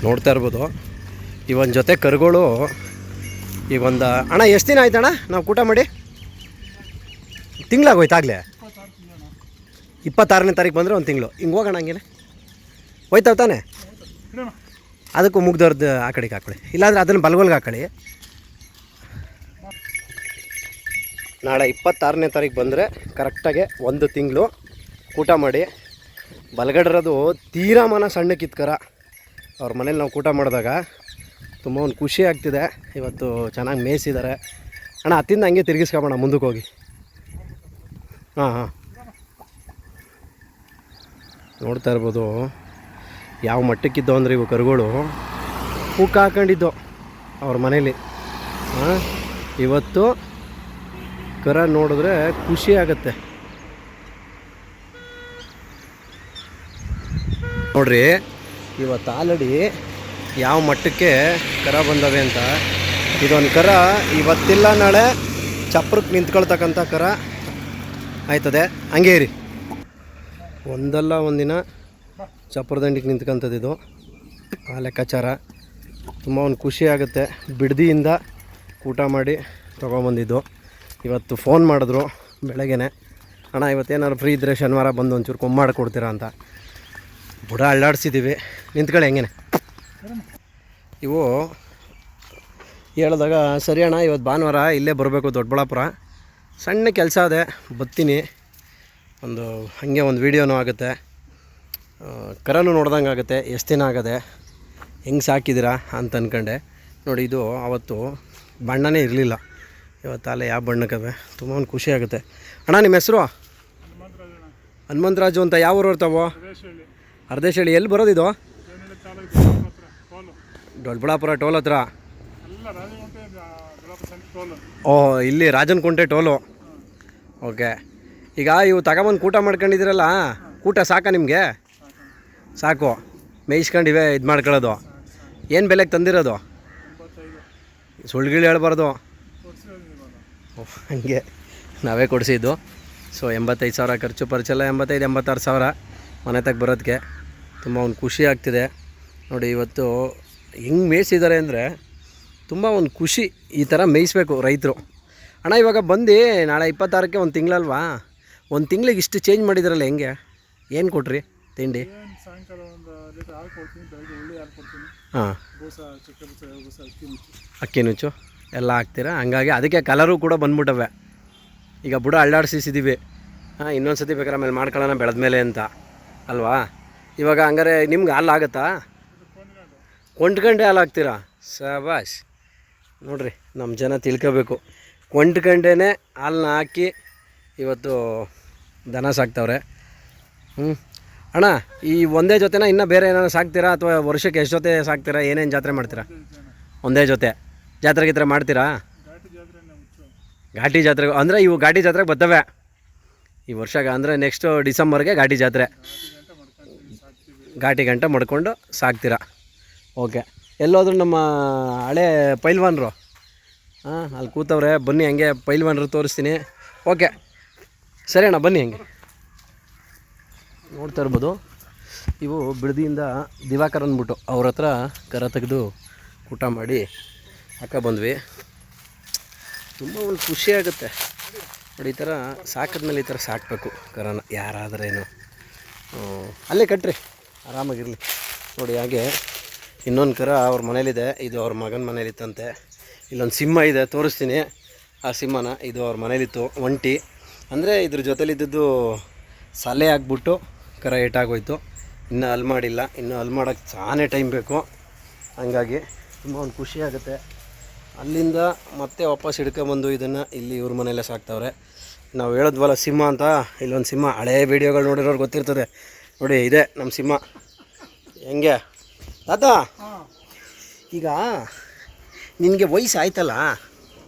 ನೋಡ್ತಾ ಇರ್ಬೋದು ಈ ಒಂದು ಜೊತೆ ಕರುಗಳು ಈಗ ಒಂದು ಅಣ್ಣ ಎಷ್ಟು ದಿನ ಆಯ್ತಣ್ಣ ನಾವು ಊಟ ಮಾಡಿ ತಿಂಗಳಾಗೋಯ್ತಾಗಲೇ 26ನೇ ತಾರೀಕು ಬಂದರೆ ಒಂದು ತಿಂಗಳು ಹಿಂಗೆ ಹೋಗೋಣ ಹಂಗೇನೆ ಹೋಯ್ತಾವ ತಾನೆ ಅದಕ್ಕೂ ಮುಗ್ದವ್ರದ್ದು ಆ ಕಡೆಗೆ ಹಾಕೊಳ್ಳಿ ಇಲ್ಲಾಂದರೆ ಅದನ್ನು ಬಲ್ಗೊಲ್ಗೆ ಹಾಕೊಳ್ಳಿ ನಾಳೆ 26ನೇ ತಾರೀಕು ಬಂದರೆ ಕರೆಕ್ಟಾಗೆ ಒಂದು ತಿಂಗಳು ಊಟ ಮಾಡಿ ಬಲಗಡಿರೋದು ತೀರಾ ಮನ ಸಣ್ಣಕ್ಕಿತ್ತು ಕರ ಅವ್ರ ಮನೇಲಿ ನಾವು ಊಟ ಮಾಡಿದಾಗ ತುಂಬ ಒಂದು ಖುಷಿ ಆಗ್ತಿದೆ ಇವತ್ತು ಚೆನ್ನಾಗಿ ಮೇಯಿಸಿದ್ದಾರೆ ಅಣ್ಣ ಹತ್ತಿಂದ ಹಂಗೆ ತಿರುಗಿಸ್ಕೊಬೋಣ ಮುಂದಕ್ಕೆ ಹೋಗಿ ಹಾಂ ನೋಡ್ತಾ ಇರ್ಬೋದು ಯಾವ ಮಟ್ಟಕ್ಕಿದ್ದೋ ಅಂದರೆ ಇವು ಕರುಗಳು ಪೂಕ ಹಾಕೊಂಡಿದ್ದು ಅವ್ರ ಮನೇಲಿ ಇವತ್ತು ಕರ ನೋಡಿದ್ರೆ ಖುಷಿ ಆಗುತ್ತೆ ನೋಡ್ರಿ ಇವತ್ತು ಆಲ್ರೆಡಿ ಯಾವ ಮಟ್ಟಕ್ಕೆ ಕರ ಬಂದವೆ ಅಂತ ಇದೊಂದು ಕರ ಇವತ್ತಿಲ್ಲ ನಾಳೆ ಚಪ್ರಕ್ಕೆ ನಿಂತ್ಕೊಳ್ತಕ್ಕಂಥ ಕರ ಆಯ್ತದೆ ಹಂಗೇ ಇರಿ ಒಂದಲ್ಲ ಒಂದಿನ ಚಪ್ರದಂಡಿಗೆ ನಿಂತ್ಕೊಂಥದ್ದು ಇದು ಆ ಲೆಕ್ಕಾಚಾರ ತುಂಬ ಒಂದು ಖುಷಿ ಆಗುತ್ತೆ ಬಿಡದಿಯಿಂದ ಊಟ ಮಾಡಿ ತೊಗೊಂಬಂದಿದ್ದು ಇವತ್ತು ಫೋನ್ ಮಾಡಿದ್ರು ಬೆಳಗ್ಗೆನೆ ಅಣ್ಣ ಇವತ್ತೇನಾದ್ರು ಫ್ರೀ ಇದ್ದರೆ ಶನಿವಾರ ಬಂದು ಒಂಚೂರು ಕೊಮ್ಮಾಡಿ ಕೊಡ್ತೀರಾ ಅಂತ ಬುಡ ಅಳ್ಳಾಡ್ಸಿದ್ದೀವಿ ನಿಂತ್ಕೊಳ್ಳಿ ಹೆಂಗೇನೆ ಇವು ಹೇಳಿದಾಗ ಸರಿ ಅಣ್ಣ ಇವತ್ತು ಭಾನುವಾರ ಇಲ್ಲೇ ಬರಬೇಕು ದೊಡ್ಡಬಳ್ಳಾಪುರ ಸಣ್ಣ ಕೆಲಸ ಅದೇ ಬರ್ತೀನಿ ಒಂದು ಹಾಗೆ ಒಂದು ವೀಡಿಯೋನೂ ಆಗುತ್ತೆ ಕರನು ನೋಡ್ದಂಗೆ ಆಗುತ್ತೆ ಎಷ್ಟು ದಿನ ಆಗದೆ ಹೆಂಗೆ ಸಾಕಿದ್ದೀರಾ ಅಂತ ಅಂದ್ಕೊಂಡೆ ನೋಡಿ ಇದು ಅವತ್ತು ಬಣ್ಣನೇ ಇರಲಿಲ್ಲ ಇವತ್ತು ಅಲ್ಲೇ ಯಾವ ಬಣ್ಣಕ್ಕವೆ ತುಂಬ ಒಂದು ಖುಷಿ ಆಗುತ್ತೆ ಅಣ್ಣ ನಿಮ್ಮ ಹೆಸರು ಹನುಮಂತರಾಜು ಅಂತ ಯಾವ ಊರು ಇರ್ತಾವೋ ಅರ್ಧೇಶಳ್ಳಿ ಎಲ್ಲಿ ಬರೋದಿದು ದೊಡ್ಡಬಳ್ಳಾಪುರ ಟೋಲ್ ಹತ್ರ ಓಹ್ ಇಲ್ಲಿ ರಾಜನಕುಂಟೆ ಟೋಲು ಓಕೆ ಈಗ ಇವು ತಗೊಬಂದು ಊಟ ಮಾಡ್ಕೊಂಡಿದ್ದೀರಲ್ಲ ಊಟ ಸಾಕಾ ನಿಮಗೆ ಸಾಕು ಮೇಯಿಸ್ಕೊಂಡಿವೆ ಇದು ಮಾಡ್ಕೊಳ್ಳೋದು ಏನು ಬೆಲೆಗೆ ತಂದಿರೋದು ಸುಳ್ಳುಗಿಳು ಹೇಳ್ಬಾರ್ದು ಹಂಗೆ ನಾವೇ ಕೊಡಿಸಿದ್ದು ಸೊ 85,000 ಖರ್ಚು ಪರ್ಚೆಲ್ಲ 85-86 ಸಾವಿರ ಮನೆ ತಗ ಬರೋದಕ್ಕೆ ತುಂಬ ಒಂದು ಖುಷಿ ಆಗ್ತಿದೆ ನೋಡಿ ಇವತ್ತು ಹೆಂಗೆ ಮೇಯಿಸಿದ್ದಾರೆ ಅಂದರೆ ತುಂಬ ಒಂದು ಖುಷಿ ಈ ಥರ ಮೇಯಿಸ್ಬೇಕು ರೈತರು ಅಣ್ಣ ಇವಾಗ ಬಂದು ನಾಳೆ 26ಕ್ಕೆ ಒಂದು ತಿಂಗಳಲ್ವಾ ಒಂದು ತಿಂಗಳಿಗೆ ಇಷ್ಟು ಚೇಂಜ್ ಮಾಡಿದ್ರಲ್ಲ ಹೆಂಗೆ ಏನು ಕೊಟ್ರಿ ತಿಂಡಿ ಹಾಂ ಅಕ್ಕಿ ನುಚ್ಚು ಎಲ್ಲ ಹಾಕ್ತೀರಾ ಹಂಗಾಗಿ ಅದಕ್ಕೆ ಕಲರು ಕೂಡ ಬಂದ್ಬಿಟ್ಟವೆ ಈಗ ಬುಡ ಅಳ್ಳಾಡ್ಸಿದ್ದೀವಿ ಹಾಂ ಇನ್ನೊಂದು ಸತಿ ಬೇಕಾದ್ರೆ ಆಮೇಲೆ ಮಾಡ್ಕೊಳ್ಳೋಣ ಬೆಳೆದ ಮೇಲೆ ಅಂತ ಅಲ್ವಾ ಇವಾಗ ಹಂಗಾರೆ ನಿಮ್ಗೆ ಹಾಲು ಆಗುತ್ತಾ ಕೊಂಡ್ಕಂಡೆ ಹಾಲು ಹಾಕ್ತೀರಾ ಶಬಾಷ್ ನೋಡಿರಿ ನಮ್ಮ ಜನ ತಿಳ್ಕೋಬೇಕು ಕೊಂಡ್ಕಂಡೇ ಹಾಲನ್ನ ಹಾಕಿ ಇವತ್ತು ದನ ಸಾಕ್ತವ್ರೆ ಅಣ್ಣ ಈ ಒಂದೇ ಜೊತೆನ ಇನ್ನೂ ಬೇರೆ ಏನಾದ್ರು ಸಾಕ್ತೀರಾ ಅಥವಾ ವರ್ಷಕ್ಕೆ ಎಷ್ಟು ಜೊತೆ ಸಾಕ್ತೀರಾ ಏನೇನು ಜಾತ್ರೆ ಮಾಡ್ತೀರಾ ಒಂದೇ ಜೊತೆ ಜಾತ್ರೆ ಗೀತ್ರೆ ಮಾಡ್ತೀರಾ ಘಾಟಿ ಜಾತ್ರೆ ಅಂದರೆ ಇವು ಘಾಟಿ ಜಾತ್ರೆಗೆ ಬರ್ತವೆ ಈ ವರ್ಷಕ್ಕೆ ಅಂದರೆ ನೆಕ್ಸ್ಟು ಡಿಸೆಂಬರ್ಗೆ ಘಾಟಿ ಜಾತ್ರೆ ಘಾಟಿ ಗಂಟೆ ಮಾಡ್ಕೊಂಡು ಸಾಕ್ತೀರಾ ಓಕೆ ಎಲ್ಲೋದ್ರೂ ನಮ್ಮ ಹಳೆ ಪೈಲ್ವಾನ್ರು ಹಾಂ ಅಲ್ಲಿ ಕೂತವ್ರೆ ಬನ್ನಿ ಹಂಗೆ ಪೈಲ್ವಾನ್ರು ತೋರಿಸ್ತೀನಿ ಓಕೆ ಸರಿ ಅಣ್ಣ ಬನ್ನಿ ಹಂಗೆ ನೋಡ್ತಾ ಇರ್ಬೋದು ಇವು ಬಿಡದಿಯಿಂದ ದಿವಾಕರ್ ಅಂದ್ಬಿಟ್ಟು ಅವ್ರ ಹತ್ರ ಕರ ತೆಗೆದು ಊಟ ಮಾಡಿ ಬಂದ್ವಿ ತುಂಬ ಒಂದು ಖುಷಿ ಆಗುತ್ತೆ ನೋಡಿ ಈ ಥರ ಸಾಕಿದ್ಮೇಲೆ ಈ ಥರ ಸಾಕಬೇಕು ಕರನ ಯಾರಾದ್ರೇನು ಅಲ್ಲೇ ಕಟ್ರಿ ಆರಾಮಾಗಿರಲಿ ನೋಡಿ ಹಾಗೆ ಇನ್ನೊಂದು ಕರ ಅವ್ರ ಮನೇಲಿದೆ ಇದು ಅವ್ರ ಮಗನ ಮನೇಲಿತ್ತಂತೆ ಇಲ್ಲೊಂದು ಸಿಂಹ ಇದೆ ತೋರಿಸ್ತೀನಿ ಆ ಸಿಂಹನ ಇದು ಅವ್ರ ಮನೇಲಿತ್ತು ಒಂಟಿ ಅಂದರೆ ಇದ್ರ ಜೊತೆಲಿದ್ದದ್ದು ಸಲೆ ಆಗಿಬಿಟ್ಟು ಕರ ಏಟಾಗೋಯ್ತು ಇನ್ನೂ ಅಲ್ಲಿ ಮಾಡಿಲ್ಲ ಇನ್ನೂ ಅಲ್ಲಿ ಮಾಡೋಕ್ಕೆ ಸಾನೇ ಟೈಮ್ ಬೇಕು ಹಂಗಾಗಿ ತುಂಬ ಒಂದು ಖುಷಿ ಆಗುತ್ತೆ ಅಲ್ಲಿಂದ ಮತ್ತೆ ವಾಪಸ್ ಹಿಡ್ಕೊಂಬಂದು ಇದನ್ನು ಇಲ್ಲಿ ಇವ್ರ ಮನೆಯಲ್ಲೇ ಸಾಕ್ತವ್ರೆ ನಾವು ಹೇಳಿದ್ವಲ್ಲ ಸಿಂಹ ಅಂತ ಇಲ್ಲೊಂದು ಸಿಂಹ ಹಳೇ ವೀಡಿಯೋಗಳು ನೋಡಿರೋರು ಗೊತ್ತಿರ್ತದೆ ನೋಡಿ ಇದೆ ನಮ್ಮ ಸಿಂಹ ಹೆಂಗೆ ತಾತ ಈಗ ನಿನಗೆ ವಯಸ್ಸು ಆಯ್ತಲ್ಲ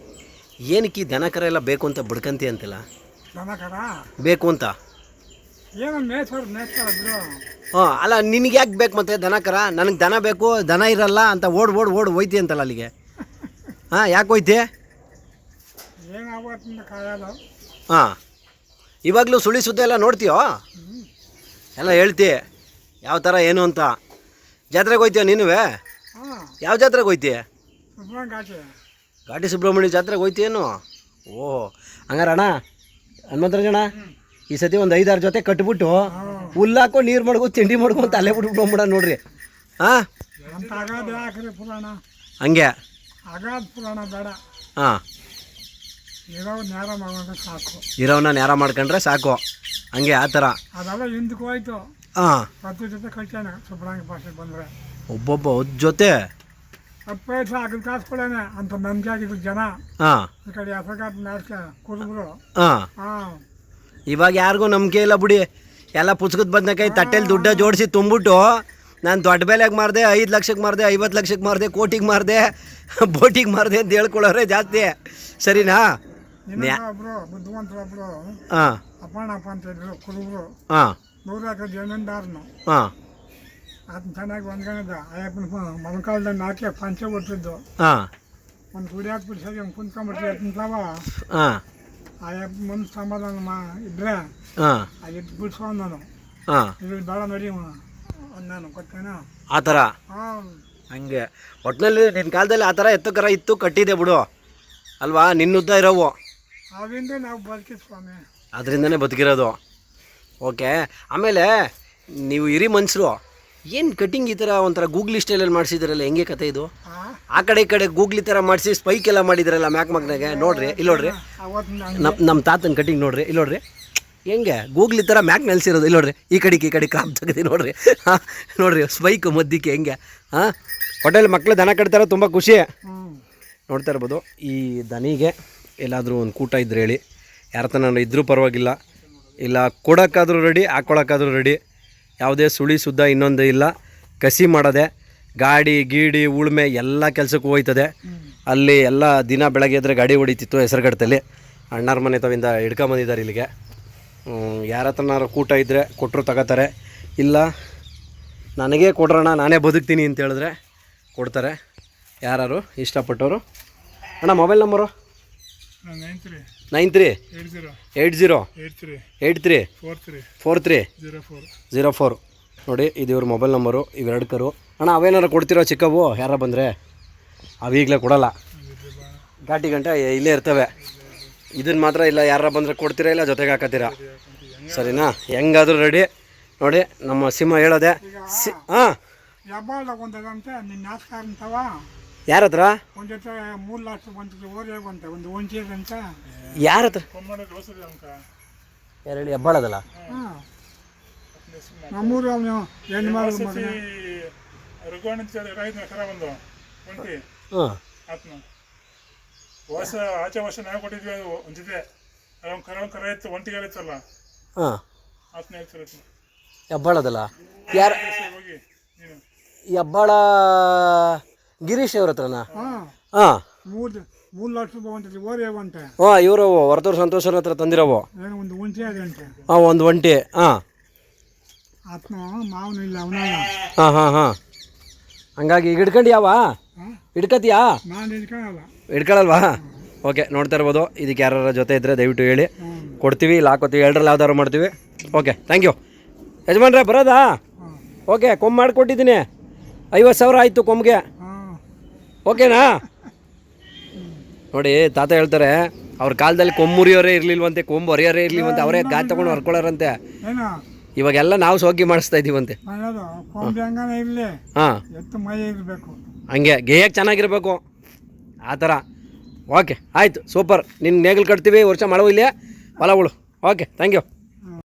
ಏನಕ್ಕೆ ಈ ದನ ಕರ ಎಲ್ಲ ಬೇಕು ಅಂತ ಬಿಡ್ಕಂತಿ ಅಂತಿಲ್ಲ ಬೇಕು ಅಂತ ಹಾಂ ಅಲ್ಲ ನಿನಗೆ ಯಾಕೆ ಬೇಕು ಮತ್ತೆ ದನ ಕರ ನನಗೆ ದನ ಬೇಕು ದನ ಇರಲ್ಲ ಅಂತ ಓಡ್ ಹೋಯ್ತಿ ಅಂತಲ್ಲ ಅಲ್ಲಿಗೆ ಹಾಂ ಯಾಕೆ ಹೋಯ್ತಿ ಹಾಂ ಇವಾಗಲೂ ಸುಳಿ ಸುದ್ದಿ ಎಲ್ಲ ನೋಡ್ತೀಯೋ ಎಲ್ಲ ಹೇಳ್ತಿ ಯಾವ ಥರ ಏನು ಅಂತ ಜಾತ್ರೆಗೆ ಹೋಯ್ತೀಯ ನೀನುವೇ ಯಾವ ಜಾತ್ರೆಗೆ ಹೋಯ್ತಿ? ಘಾಟಿ ಘಾಟಿ ಸುಬ್ರಹ್ಮಣ್ಯ ಜಾತ್ರೆಗೆ ಹೋಯ್ತೇನು? ಓಹ್ ಹಂಗಾರ ಅಣ್ಣ ಹನುಮಂತರಾಜಣ್ಣ ಈ ಸತಿ ಒಂದು 5-6 ಜೊತೆ ಕಟ್ಬಿಟ್ಟು ಹುಲ್ಲಾಕೋ ನೀರು ಮಾಡ್ಕೊ ತಿಂಡಿ ಮಾಡ್ಕೊ ಅಂತ ಅಲ್ಲೇ ಬಿಟ್ಬಿಟ್ಬಿಡ ನೋಡ್ರಿ. ಹಾಂ ಅಂತ ಅಗಾಧ ಯಾಕ್ರಿ ಪುರಾಣ, ಹಂಗೆ ಅಗಾಧ ಪುರಾಣ ಬೇಡ. ಹಾಂ ಇರೋ ನೇರ ಮಾಡ್ಕೊಂಡ್ರೆ ಸಾಕು, ಇರೋವನ್ನ ನೇರ ಮಾಡ್ಕೊಂಡ್ರೆ ಸಾಕು, ಹಂಗೆ ಆ ಥರ. ಅದೆಲ್ಲ ಹಿಂದಕ್ಕೆ ಹೋಯ್ತು. ಹಾಂ 10 ಜೊತೆ ಕಟ್ಟಾನೆ ಸುಬ್ರಾಂಗ ಭಾಷೆ ಬಂದರೆ. ಒಬ್ಬೊಬ್ಬ 10 ಜೊತೆ 10 ಪೈಸೆ ಹಾಕಿದ ಕಾಸು ಕೊಡೋಣ ಅಂತ ನಂಬಿಕೆ ಆಗಿದ್ದು ಜನ. ಹಾಂ ಈ ಕಡೆ ಹೆಸರುಗಾತ ನಾಟಕ ಕುರುಬರು. ಹಾಂ ಹಾಂ ಇವಾಗ ಯಾರಿಗೂ ನಂಬಿಕೆ ಇಲ್ಲ ಬಿಡಿ. ಎಲ್ಲ ಪುಸ್ತಕದ ಬದನೆಕಾಯಿ ತಟ್ಟೆಲಿ ದುಡ್ಡ ಜೋಡಿಸಿ ತುಂಬಿಟ್ಟು ನಾನು ದೊಡ್ಡ ಬೆಲೆಗೆ ಮಾರಿದೆ, 5 ಲಕ್ಷಕ್ಕೆ ಮಾರಿದೆ, 50 ಲಕ್ಷಕ್ಕೆ ಮಾರಿದೆ, ಕೋಟಿಗೆ ಮಾರಿದೆ, ಬೋಟಿಗೆ ಮಾರಿದೆ ಅಂತ ಹೇಳ್ಕೊಳ್ಳೋರೆ ಜಾಸ್ತಿ. ಸರಿನಾ? ಒಬ್ರು ಬುದ್ಧಿವಂತರೊಬ್ರು ಹಾಂ ಅಪ್ಪಣ್ಣಪ್ಪ ಅಂತ ಇದ್ರು ಕುರುಬರು. ಹಾಂ 100 ಎಕರೆ ಜಮೀನ್ದಾರನು. ಹಾಂ ಅದನ್ನ ಚೆನ್ನಾಗಿ ಹೊಂದ್ಕೊಂಡಿದ್ದ. ಅಯ್ಯಪ್ಪನ ಮೊಣಕಾಲ್ದಲ್ಲಿ ಹಾಕಿ ಪಂಚೆ ಕೊಟ್ಟಿದ್ದು. ಹಾಂ ಒಂದು ಗುಡಿ ಹಾಕ್ಬಿಟ್ಟು ಸರಿ ಅವ್ನು ಕುಂತ್ಕೊಂಡ್ಬಿಟ್ಟು ಎತ್ತಂತವ. ಹಾಂ ಅಯ್ಯಪ್ಪ ಮನ್ಸು ಸಮಾಧಾನ ಇದ್ರೆ ಹಾಂ ಎದ್ದು ಬಿಡ್ಸ್ಕೊಂಡು ನಾನು ಹಾಂ ಇದು ಬೇಡ ನೋಡಿ ನಾನು ಕೊಡ್ತೇನೆ ಆ ಥರ. ಹಾಂ ಹಂಗೆ ಒಟ್ಟಿನಲ್ಲಿ ನಿನ್ನ ಕಾಲದಲ್ಲಿ ಆ ಥರ ಎತ್ತು ಕರ ಇತ್ತು, ಕಟ್ಟಿದೆ ಬಿಡು ಅಲ್ವಾ, ನಿನ್ನುದ್ದ ಇರೋವು. ಅವಿಂದ ನಾವು ಬದುಕಿ ಸ್ವಾಮಿ, ಅದರಿಂದನೇ ಬದುಕಿರೋದು. ಓಕೆ, ಆಮೇಲೆ ನೀವು ಹಿರಿ ಮನುಷ್ಯರು ಏನು ಕಟಿಂಗ್ ಈ ಥರ ಒಂಥರ ಗೂಗ್ಲಿ ಸ್ಟೈಲಲ್ಲಿ ಮಾಡಿಸಿದ್ರಲ್ಲ, ಹೆಂಗೆ ಕತೆ ಇದು? ಆ ಕಡೆ ಈ ಕಡೆ ಗೂಗ್ಲಿ ಥರ ಮಾಡಿಸಿ ಸ್ಪೈಕ್ ಎಲ್ಲ ಮಾಡಿದ್ರಲ್ಲ ಮ್ಯಾಕ್ ಮಗ್ನಾಗೆ. ನೋಡ್ರಿ ಇಲ್ಲಿ ನೋಡ್ರಿ, ನಮ್ಮ ತಾತನ ಕಟಿಂಗ್ ನೋಡ್ರಿ, ಇಲ್ಲಿ ನೋಡ್ರಿ ಹೆಂಗೆ ಗೂಗ್ಲಿ ಥರ ಮ್ಯಾಕ್ ನೆಲೆಸಿರೋದು. ಇಲ್ಲಿ ನೋಡ್ರಿ, ಈ ಕಡೆ ಕ್ರಾಪ್ ತೆಗೆದು ನೋಡ್ರಿ. ಹಾಂ ನೋಡ್ರಿ ಸ್ಪೈಕ್ ಮದ್ದಿಕ್ಕೆ ಹೆಂಗೆ. ಹಾಂ ಹೋಟೆಲ್ ಮಕ್ಕಳು ದನ ಕಟ್ತಾರೋ ತುಂಬ ಖುಷಿ. ನೋಡ್ತಾ ಇರ್ಬೋದು. ಈ ದನಿಗೆ ಎಲ್ಲಾದರೂ ಒಂದು ಕೂಟ ಇದ್ರೆ ಹೇಳಿ, ಯಾರ ತನ ಇದ್ರೂ ಪರವಾಗಿಲ್ಲ, ಇಲ್ಲ ಕೊಡೋಕ್ಕಾದ್ರೂ ರೆಡಿ, ಹಾಕ್ಕೊಳಕ್ಕಾದ್ರೂ ರೆಡಿ. ಯಾವುದೇ ಸುಳಿ ಸುದ್ದ ಇನ್ನೊಂದು ಇಲ್ಲ. ಕಸಿ ಮಾಡೋದೆ, ಗಾಡಿ ಗೀಡಿ ಉಳುಮೆ ಎಲ್ಲ ಕೆಲಸಕ್ಕೂ ಹೋಯ್ತದೆ. ಅಲ್ಲಿ ಎಲ್ಲ ದಿನ ಬೆಳಗ್ಗೆ ಎದ್ರೆ ಗಾಡಿ ಹೊಡಿತಿತ್ತು ಹೆಸರುಗಟ್ಟದಲ್ಲಿ. ಅಣ್ಣಾರ ಮನೆ ತವಿಂದ ಹಿಡ್ಕೊಂಬಂದಿದ್ದಾರೆ ಇಲ್ಲಿಗೆ. ಯಾರ ಹತ್ರನಾರು ಕೂಟ ಇದ್ದರೆ ಕೊಟ್ಟರು ತಗೋತಾರೆ, ಇಲ್ಲ ನನಗೇ ಕೊಡ್ರೋಣ ನಾನೇ ಬದುಕ್ತೀನಿ ಅಂತ ಹೇಳಿದ್ರೆ ಕೊಡ್ತಾರೆ ಯಾರು ಇಷ್ಟಪಟ್ಟವರು. ಅಣ್ಣ ಮೊಬೈಲ್ ನಂಬರು 938083834304 ನೋಡಿ, ಇದು ಇವ್ರ ಮೊಬೈಲ್ ನಂಬರು. ಇವೆರಡು ಕರು ಅಣ್ಣ. ಅವೇನಾರು ಕೊಡ್ತಿರೋ ಚಿಕ್ಕವು ಯಾರ ಬಂದರೆ? ಅವೀಗಲೇ ಕೊಡೋಲ್ಲ, ಘಾಟಿ ಗಂಟೆ ಇಲ್ಲೇ ಇರ್ತವೆ. ಇದನ್ನು ಮಾತ್ರ ಇಲ್ಲ, ಯಾರ ಬಂದರೆ ಕೊಡ್ತೀರಾ, ಇಲ್ಲ ಜೊತೆಗೆ ಹಾಕತ್ತೀರಾ. ಸರಿನಾ? ಹೆಂಗಾದ್ರೂ ರೆಡಿ. ನೋಡಿ ನಮ್ಮ ಸಿಂಹ ಹೇಳೋದೆ. ಹಾಂ ಯಾರ ಹತ್ರ? ಯಾರ ಹತ್ರ? ಯಾರು ಹೇಳಿ? ಹೆಬ್ಬಾಳದಲ್ಲ? ಆಚೆ ವರ್ಷ ನಾವು ಕೊಟ್ಟಿದ್ವಿ. ಅದು ಒಂದಿದೆ ಕರ ಇತ್ತು, ಒಂಟಿಗಾಲ ಇತ್ತಲ್ಲ. ಹಾಂ ಹೆಬ್ಬಾಳದಲ್ಲ? ಯಾರು? ಹೆಬ್ಬಾಳ ಗಿರೀಶ್ ಅವ್ರ ಹತ್ರನಾ? ಹಾಂ 3 ಲಕ್ಷ ರೂಪಾಯಿ ಒಂಟಿ. ಹಾಂ ಇವರು ವರದೂರು ಸಂತೋಷರ ಹತ್ರ ತಂದಿರೋವು. ಒಂದು ಒಂಟಿ ಅದಂತೆ. ಹಾಂ ಒಂದು ಒಂಟಿ. ಹಾಂ ಮಾವನು ಇಲ್ಲ ಅವನ. ಹಾಂ ಹಾಂ ಹಾಂ ಹಂಗಾಗಿ ಈಗ ಹಿಡ್ಕೊಂಡು ಹಿಡ್ಕತಿಯಾ? ನಾನು ಹಿಡ್ಕೊಳ್ಳಲ್ಲ. ಹಿಡ್ಕೊಳ್ಳಲ್ವಾ? ಓಕೆ, ನೋಡ್ತಾ ಇರ್ಬೋದು. ಇದಕ್ಕೆ ಯಾರ ಜೊತೆ ಇದ್ದರೆ ದಯವಿಟ್ಟು ಹೇಳಿ, ಕೊಡ್ತೀವಿ, ಇಲ್ಲ ಹಾಕೋತೀವಿ, 2ರಲ್ಲಿ ಯಾವ್ದಾರು ಮಾಡ್ತೀವಿ. ಓಕೆ, ಥ್ಯಾಂಕ್ ಯು ಯಜಮಾನ್ರೆ. ಬರೋದಾ? ಓಕೆ, ಕೊಂಬು ಮಾಡಿಕೊಟ್ಟಿದ್ದೀನಿ. 50,000 ಆಯಿತು ಕೊಂಬಿಗೆ. ಓಕೆನಾ? ನೋಡಿ ತಾತ ಹೇಳ್ತಾರೆ, ಅವ್ರ ಕಾಲದಲ್ಲಿ ಕೊಂಬು ಮುರಿಯೋರೇ ಇರಲಿಲ್ವಂತೆ, ಕೊಂಬು ಹೊರೆಯೋರೇ ಇರಲಿಲ್ವಂತೆ, ಅವರೇ ಗಾತ್ ತೊಗೊಂಡು ಹೊರ್ಕೊಳ್ಳೋರಂತೆ. ಇವಾಗೆಲ್ಲ ನಾವು ಸೋಗಿ ಮಾಡಿಸ್ತಾ ಇದ್ದೀವಂತೆ. ಹಾಂ ಹಂಗೆ ಗೇಯಕ್ಕೆ ಚೆನ್ನಾಗಿರ್ಬೇಕು ಆ ಥರ. ಓಕೆ ಆಯಿತು, ಸೂಪರ್. ನಿನ್ನ ನೇಗಿಲು ಕಟ್ತೀವಿ, ವರ್ಷ ಮಾಡವು ಇಲ್ಲೇ ಹೊಲಗಳು. Okay, thank you.